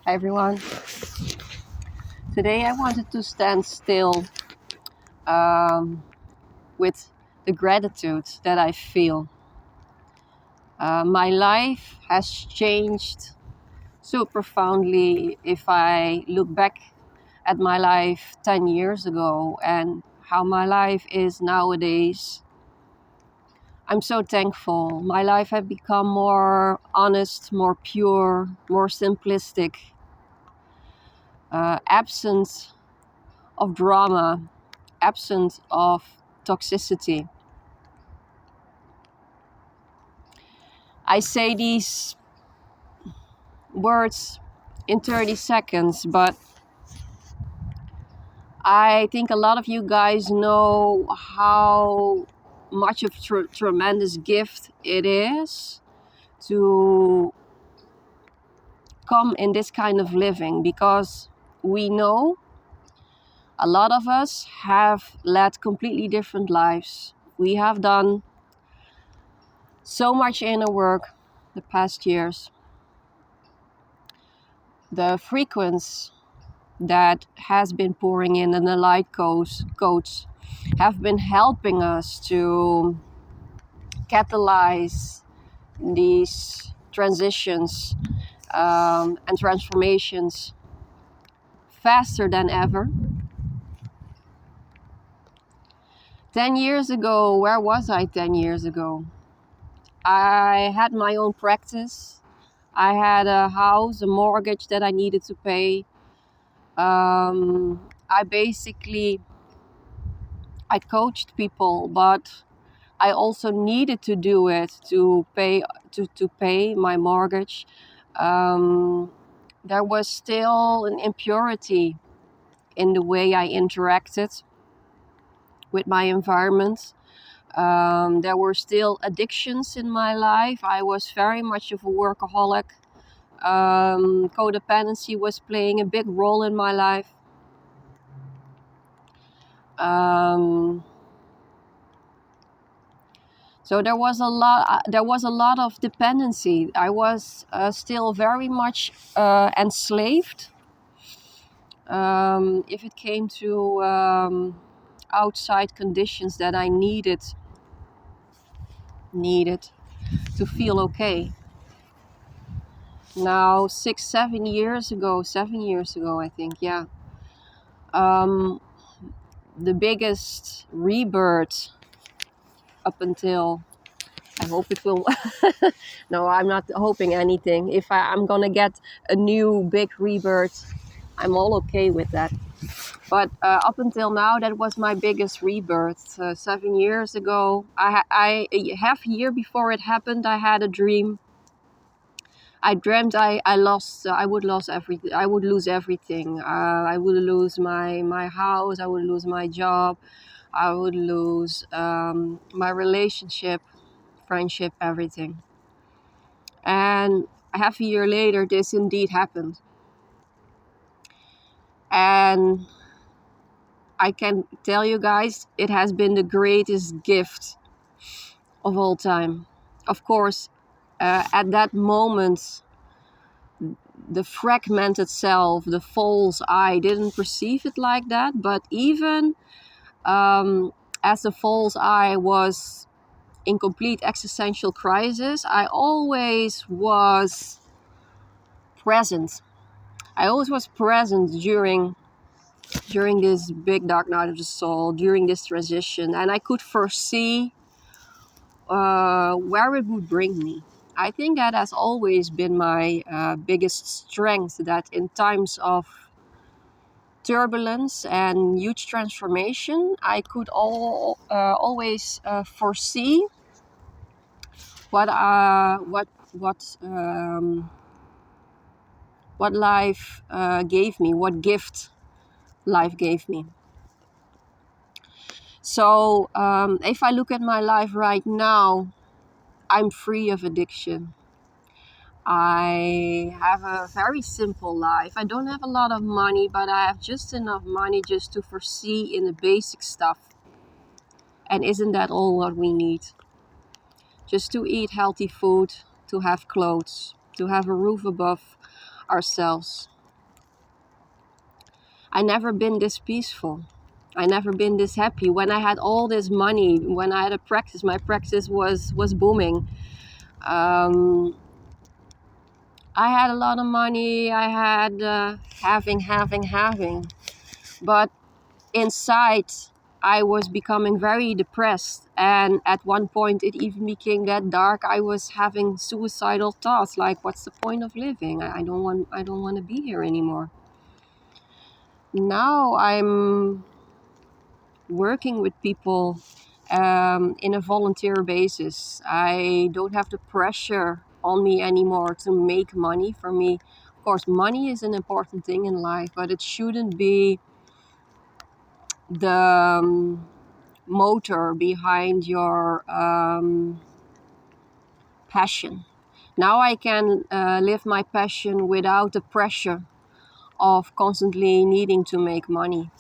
Hi everyone. Today I wanted to stand still with the gratitude that I feel. My life has changed so profoundly if I look back at my life 10 years ago and how my life is nowadays. I'm so thankful. My life has become more honest, more pure, more simplistic, absent of drama, absent of toxicity. I say these words in 30 seconds, but I think a lot of you guys know how much of tremendous gift it is to come in this kind of living, because we know a lot of us have led completely different lives. We have done so much inner work the past years. The frequency that has been pouring in and the light codes have been helping us to catalyze these transitions and transformations faster than ever. 10 years ago, where was I 10 years ago? I had my own practice. I had a house, a mortgage that I needed to pay. I coached people, but I also needed to do it to pay my mortgage. There was still an impurity in the way I interacted with my environment. There were still addictions in my life. I was very much of a workaholic. Codependency was playing a big role in my life. So there was a lot of dependency. I was still very much enslaved. If it came to outside conditions that I needed to feel okay. Now 7 years ago, I think, yeah. The biggest rebirth up until, I hope it will. No, I'm not hoping anything. If I'm gonna get a new big rebirth, I'm all okay with that. But up until now, that was my biggest rebirth. 7 years ago, half a year before it happened, I had a dream. I dreamt I would lose everything. I would lose everything. I would lose my house. I would lose my job. I would lose my relationship, friendship, everything. And half a year later, this indeed happened. And I can tell you guys, it has been the greatest gift of all time. Of course, at that moment, the fragmented self, the false I, didn't perceive it like that. But even as the false I was in complete existential crisis, I always was present. I always was present during this big dark night of the soul, during this transition, and I could foresee where it would bring me. I think that has always been my biggest strength, that in times of turbulence and huge transformation, I could always foresee what life gave me, what gift life gave me. So if I look at my life right now, I'm free of addiction. I have a very simple life. I don't have a lot of money, but I have just enough money just to foresee in the basic stuff. And isn't that all what we need? Just to eat healthy food, to have clothes, to have a roof above ourselves. I never been this peaceful. I never been this happy. When I had all this money, when I had a practice, my practice was booming. Um, I had a lot of money. I had having. But inside, I was becoming very depressed. And at one point, it even became that dark. I was having suicidal thoughts, like, "What's the point of living? I don't want to be here anymore." Now I'm working with people in a volunteer basis. I don't have the pressure on me anymore to make money. For me, of course, money is an important thing in life, but it shouldn't be the motor behind your passion. Now I can live my passion without the pressure of constantly needing to make money.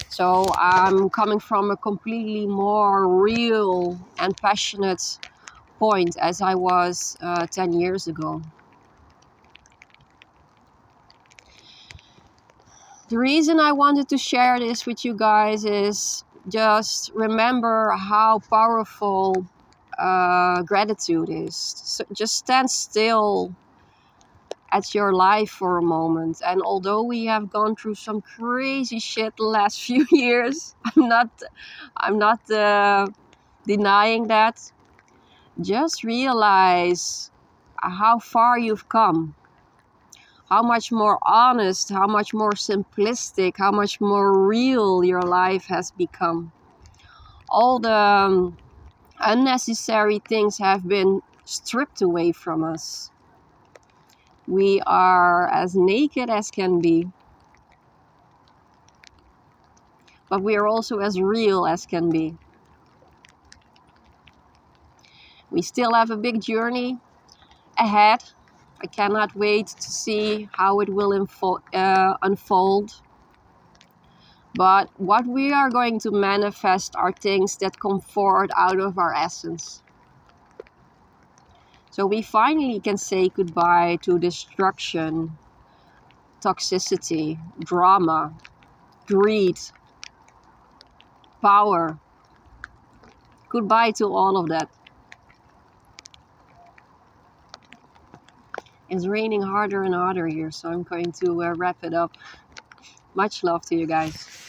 So I'm coming from a completely more real and passionate point as I was 10 years ago. The reason I wanted to share this with you guys is just remember how powerful gratitude is. So just stand still at your life for a moment. And although we have gone through some crazy shit the last few years, I'm not denying that. Just realize how far you've come, how much more honest, how much more simplistic, how much more real your life has become. All the unnecessary things have been stripped away from us. We are as naked as can be, but we are also as real as can be. We still have a big journey ahead. I cannot wait to see how it will unfold. But what we are going to manifest are things that come forward out of our essence. So we finally can say goodbye to destruction, toxicity, drama, greed, power. Goodbye to all of that. It's raining harder and harder here, so I'm going to wrap it up. Much love to you guys.